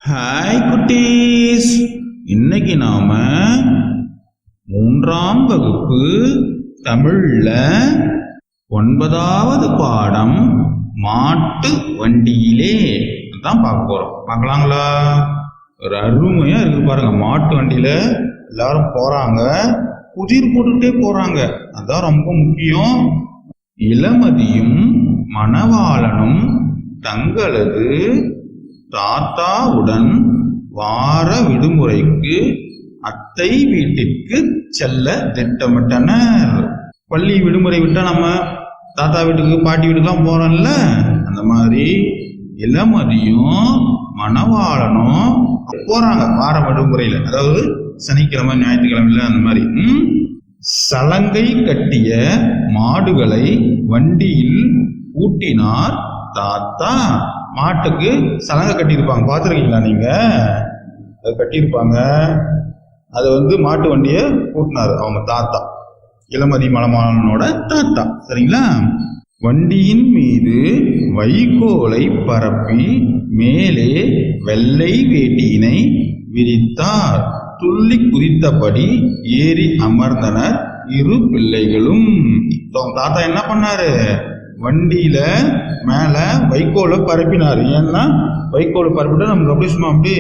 Hi குட்டீஸ், இன்னைக்கு நாம 3ஆம் வகுப்பு தமிழ்ல 9வது பாடம் மாட்டு வண்டியிலே தான் பார்க்க போறோம். பார்க்கலாங்களா? ஒரு அருமையா இருக்கு பாருங்க. மாட்டு வண்டியில எல்லாரும் போறாங்க, புதிர் போட்டுக்கிட்டே போறாங்க. அதான் ரொம்ப முக்கியம். இளமதியும் மணவாளனும் தங்களது தாத்தாவுடன் வார விடுமுறைக்கு அத்தை வீட்டிற்கு செல்ல திட்டமிட்டனர். பள்ளி விடுமுறை விட்டா நம்ம தாத்தா வீட்டுக்கு பாட்டி வீட்டுக்குலாம் போறோம்ல, அந்த மாதிரி இளமதியும் மணவாளனும் போறாங்க வார விடுமுறையில. அதாவது சனிக்கிழமை ஞாயிற்றுக்கிழமையில அந்த மாதிரி. சலங்கை கட்டிய மாடுகளை வண்டியில் பூட்டினார் தாத்தா. மாட்டுக்கு சலங்கை கட்டியிருப்பாங்க, பார்த்துருக்கீங்களா நீங்க? அது கட்டியிருப்பாங்க. அது மாட்டு வண்டியை பூட்டினாரு அவங்க தாத்தா, இளமதி மணவாளனோட தாத்தா. சரிங்களா? வண்டியின் மீது வைக்கோலை பரப்பி மேலே வெள்ளை வேட்டியினை விரித்தார். துள்ளி குதித்தபடி ஏறி அமர்ந்தனர் இரு பிள்ளைகளும். தாத்தா என்ன பண்ணாரு? வண்டியில மேல வைக்கோலை பரப்பினாரு. ஏன்னா வைக்கோலை பரப்பிட்டா நமக்கு அப்படி சும்மா அப்படி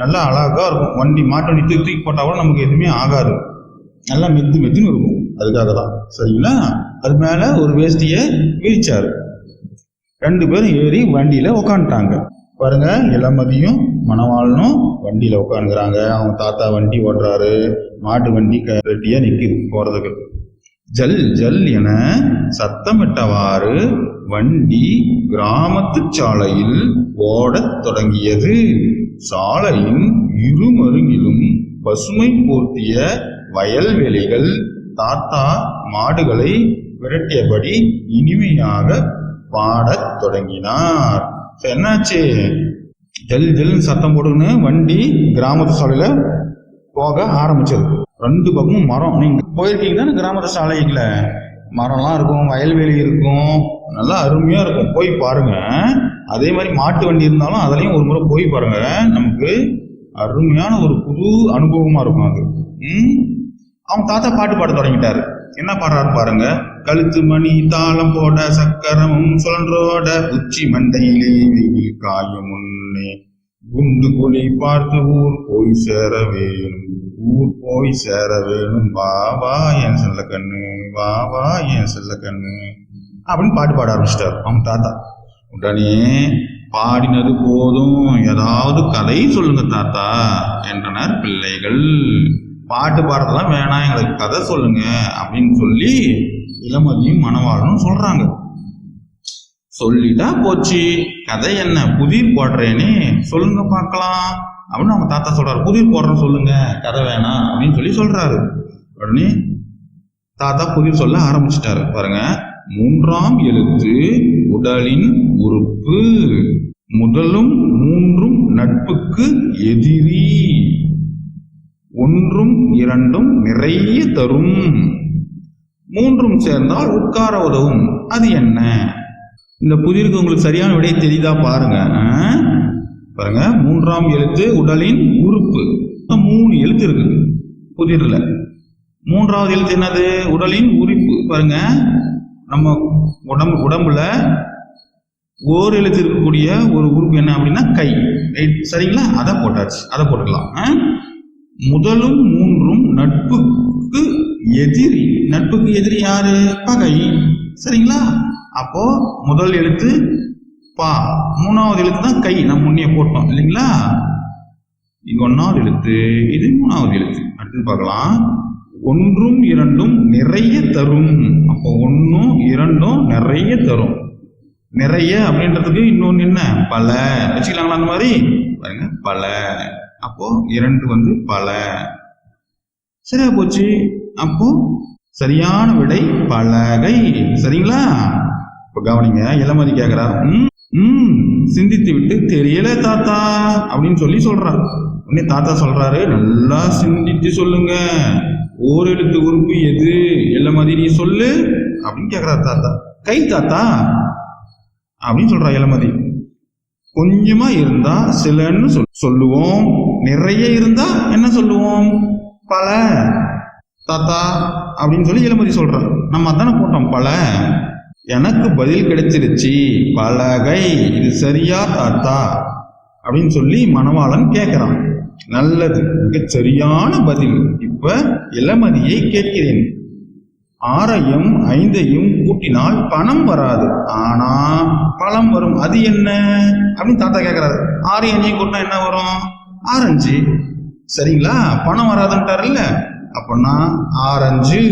நல்லா அழகா இருக்கும். வண்டி மாட்டு வண்டி தூக்கி போட்டா கூட நமக்கு எதுவுமே ஆகாது, நல்லா மெத்துன்னு இருக்கும். அதுக்காக தான். சரிங்களா? அது மேல ஒரு வேஷ்டிய விரிச்சாரு. 2 பேரும் ஏறி வண்டியில உக்காந்துட்டாங்க. பாருங்க, இளமதியும் மணவாளனும் வண்டியில உட்காந்துக்கிறாங்க. அவங்க தாத்தா வண்டி ஓட்டுறாரு, மாட்டு வண்டி ரெட்டியா நிக்குது போறதுக்கு. ஜல் ஜல் என சத்தமிட்டவாறு வண்டி கிராமத்து சாலையில் ஓடத் தொடங்கியது. சாலையின் இருமருங்கிலும் பசுமை போர்த்திய வயல்வெளிகள் தாத்தா மாடுகளை விரட்டியபடி இனிமையாக பாடத் தொடங்கினார். என்னாச்சு? ஜல் ஜல் சத்தம் போடுன்னு வண்டி கிராமத்து சாலையில போக ஆரம்பிச்சது. 2 பக்கமும் மரம். நீங்க போயிருக்கீங்கன்னா கிராமத்து சாலையில மரம்லாம் இருக்கும், வயல்வெளி இருக்கும், நல்லா அருமையா இருக்கும். போய் பாருங்க. அதே மாதிரி மாட்டு வண்டி இருந்தாலும் அதுலயும் ஒரு முறை போய் பாருங்க. நமக்கு அருமையான ஒரு புது அனுபவமா இருக்கும் அது. அவங்க தாத்தா பாட்டு பாட தொடங்கிட்டாரு. என்ன பாடுறாரு பாருங்க. கழுத்து மணி தாளம் போட சக்கரமும் சுழன்றோட உச்சி மண்டையிலே வெயில் காயும் முன்னே குண்டு குழி பார்த்து ஊர் போய் சேர வேணும், ஊர் போய் சேர வேணும், வா வா என் செல்ல கண்ணு, வா வா என் செல்ல கண்ணு அப்படின்னு பாட்டு பாட ஆரம்பிச்சிட்டாரு அவங்க தாத்தா. உடனே பாடினது போதும், ஏதாவது கதை சொல்லுங்க தாத்தா என்றனர் பிள்ளைகள். பாட்டு பாடுறதெல்லாம் வேணாம், எங்களுக்கு கதை சொல்லுங்க அப்படின்னு சொல்லி இளமதியும் மணவாளனும் சொல்றாங்க. சொல்லிட்டா போச்சு, கதை என்ன, புதிர் போடுறேனே, சொல்லுங்க பார்க்கலாம் அப்படின்னு அவங்க தாத்தா சொல்றாரு. புதிர் போடுறேன்னு சொல்லுங்க, கதை வேணாம் அப்படின்னு சொல்லி சொல்றாரு. உடனே தாத்தா புதிர் சொல்ல ஆரம்பிச்சிட்டாரு. பாருங்க. 3ஆம் எழுத்து உடலின் உறுப்பு. முதலும் 3ம் நட்புக்கு எதிரி. 1ம் 2ம் நிறைய தரும். 3ம் சேர்ந்தால் உட்கார உதவும். அது என்ன? இந்த புதிருக்கு உங்களுக்கு சரியான விடை தெரியுதா பாருங்க. பாருங்க, 3ஆம் எழுத்து உடலின் உறுப்பு. 3 எழுத்து இருக்குது புதிர்ல. 3வது எழுத்து என்னது? உடலின் உறுப்பு. பாருங்க, நம்ம உடம்புல ஓர் எழுத்து இருக்கக்கூடிய ஒரு உறுப்பு என்ன அப்படின்னா கை. சரிங்களா? அதை போட்டாச்சு, அதை போட்டுக்கலாம். முதலும் 3ம் நட்புக்கு எதிரி. நட்புக்கு எதிரி யாரு? பகை. சரிங்களா? அப்போ முதல் எழுத்து பா, 3வது எழுத்து தான் கை. நம்ம முன்னே போட்டோம் இல்லைங்களா? இங்க 1வது எழுத்து, இது 3வது எழுத்து. அடுத்து பார்க்கலாம். 1ம் 2ம் நிறைய தரும். அப்போ 1ம் 2ம் நிறைய தரும். நிறைய அப்படின்றதுக்கு இன்னொன்னு என்ன? பல வச்சுக்கலாங்களா? அந்த மாதிரி பாருங்க, பல. அப்போ 2 பல. சரியா போச்சு. அப்போ சரியான விடை பலகை. சரிங்களா? இப்ப கவனிங்க. இளமதி கேக்குறா, சிந்தித்து விட்டு தெரியல தாத்தா அப்படின்னு சொல்லி சொல்றாரு. உடனே தாத்தா சொல்றாரு, நல்லா சிந்தித்து சொல்லுங்க, ஓர் எழுத்து உறுப்பு எது? இளமதி நீ சொல்லு அப்படின்னு கேக்குறாரு தாத்தா. கை தாத்தா அப்படின்னு சொல்றா இளமதி. கொஞ்சமா இருந்தா சிலன்னு சொல்லுவோம், நிறைய இருந்தா என்ன சொல்லுவோம்? பல. தாத்தா அப்படின்னு சொல்லி இளமதி சொல்றான். நம்ம அதானே போட்டோம் பல. எனக்கு பதில் கிடைச்சிருச்சு, பலகை. இது சரியா தாத்தா அப்படின்னு சொல்லி மணவாளன் கேட்கிறான். நல்லது, மிகச் சரியான பதில். இப்ப இளமதியை கேட்கிறேன். 6ஐயும் 5ஐயும் கூட்டினால் பணம் வராது, ஆனா பழம் வரும். அது என்ன அப்படின்னு தாத்தா கேட்கிறாரு. 6ஐயும் 5ஐயும் கூட்டினா என்ன வரும்? ஆரஞ்சு. சரிங்களா? பணம் வராதுன்ட்டாருல்ல, அப்படின்னா ஆரஞ்சு.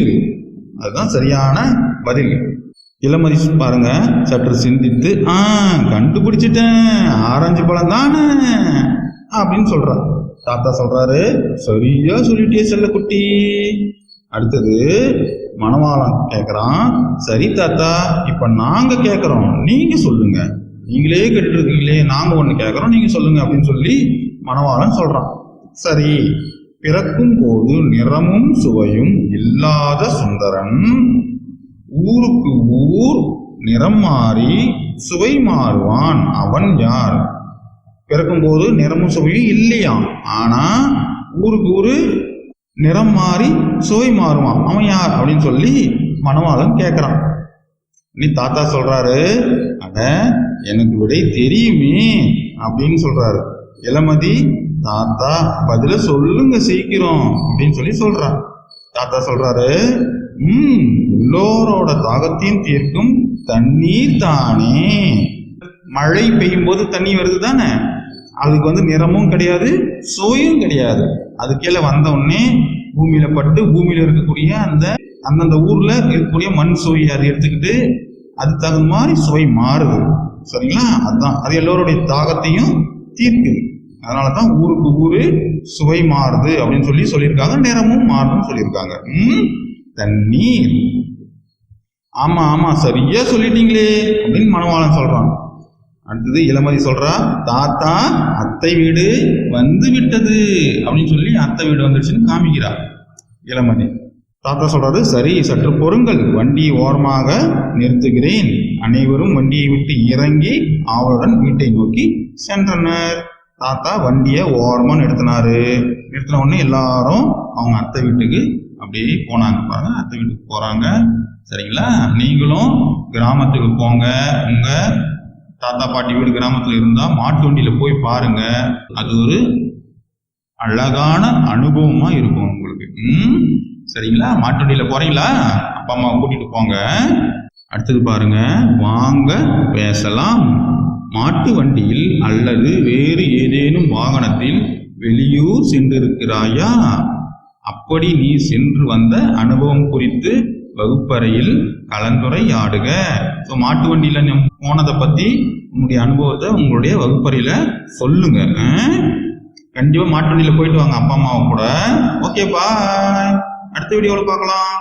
அதுதான் சரியான பதில். இளமதி பாருங்க சற்று சிந்தித்து, கண்டுபிடிச்சிட்டேன், ஆரஞ்சு பழம் தானே அப்படின்னு சொல்றான். தாத்தா சொல்றாரு, சரியா சொல்லிட்டே செல்லக்குட்டி. அடுத்தது மணவாளன் கேட்கிறான், சரி தாத்தா, இப்ப நாங்க கேட்கிறோம், நீங்க சொல்லுங்க. நீங்களே கேட்டு இருக்கீங்களே, நாங்க ஒண்ணு கேட்கிறோம், நீங்க சொல்லுங்க அப்படின்னு சொல்லி மணவாளன் சொல்றான். சரி, பிறக்கும் போது நிறமும் சுவையும் இல்லாத சுந்தரன் ஊருக்கு ஊர் நிறம் மாறி சுவை மாறுவான், அவன் யார்? பிறக்கும் போது நிறமும் சுவையும் இல்லையாம், ஆனா ஊருக்கு ஊரு நிறம் மாறி சுவை மாறுவான், அவன் யார் அப்படின்னு சொல்லி மணவாளன் கேட்கிறான். நீ தாத்தா சொல்றாரு, அட எனக்கு விடை தெரியுமே அப்படின்னு சொல்றாரு. இளமதி, தாத்தா பதில சொல்லுங்க சீக்கிரம் அப்படின்னு சொல்லி சொல்றான். தாத்தா சொல்றாரு, எல்லோரோட தாகத்தையும் தீர்க்கும் தண்ணீர் தானே. மழை பெய்யும் போது தண்ணி வருது தானே, அதுக்கு நிறமும் கிடையாது, சுவையும் கிடையாது. அது கீழே வந்த உடனே பூமியில பட்டு பூமியில இருக்கக்கூடிய அந்தந்த ஊர்ல இருக்கக்கூடிய மண் சுவை அதை எடுத்துக்கிட்டு அது தகுந்த மாதிரி சுவை மாறுது. சரிங்களா? அதுதான், அது எல்லோருடைய தாகத்தையும் தீர்க்குது. அதனாலதான் ஊருக்கு ஊரு சுவை மாறுது அப்படின்னு சொல்லியிருக்காங்க. நிறமும் மாறுதுன்னு சொல்லியிருக்காங்க. தண்ணீர். ஆமா ஆமா சரியா சொல்லிட்டீங்களே அப்படின்னு மணவாளன் சொல்றான். அடுத்தது இளமதி சொல்றா, தாத்தா அத்தை வீடு வந்து விட்டது அப்படின்னு சொல்லி அத்தை வீடு வந்துடுச்சுன்னு காமிக்கிறா இளமதி. தாத்தா சொல்றாரு, சரி சற்று பொறுங்கள், வண்டியை ஓரமாக நிறுத்துகிறேன். அனைவரும் வண்டியை விட்டு இறங்கி அவளுடன் வீட்டை நோக்கி சென்றனர். தாத்தா வண்டியை ஓரமா நிறுத்தினாரு. நிறுத்தின உடனே எல்லாரும் அவங்க அத்தை வீட்டுக்கு அப்படியே போனாங்க. பாருங்க, அத்தை வீட்டுக்கு போறாங்க. சரிங்களா? நீங்களும் கிராமத்துக்கு போங்க. உங்க தாத்தா பாட்டி வீடு கிராமத்துல இருந்தா மாட்டு வண்டியில போய் பாருங்க. அது ஒரு அழகான அனுபவமா இருக்கும் உங்களுக்கு. சரிங்களா? மாட்டு வண்டியில போறீங்களா? அப்பா அம்மா கூட்டிட்டு போங்க. அடுத்தது பாருங்க, வாங்க பேசலாம். மாட்டு வண்டியில் அல்லது வேறு ஏதேனும் வாகனத்தில் வெளியூர் சென்றிருக்கிறாயா? அப்படி நீ சென்று வந்த அனுபவம் குறித்து வகுப்பறையில் கலந்துரையாடுக. ஸோ மாட்டு வண்டியில போனதை பத்தி உங்களுடைய அனுபவத்தை உங்களுடைய வகுப்பறையில சொல்லுங்க. கண்டிப்பா மாட்டு வண்டியில போயிட்டு வாங்க அப்பா அம்மாவை கூட. ஓகே, பாய். அடுத்த வீடியோவில் பார்க்கலாம்.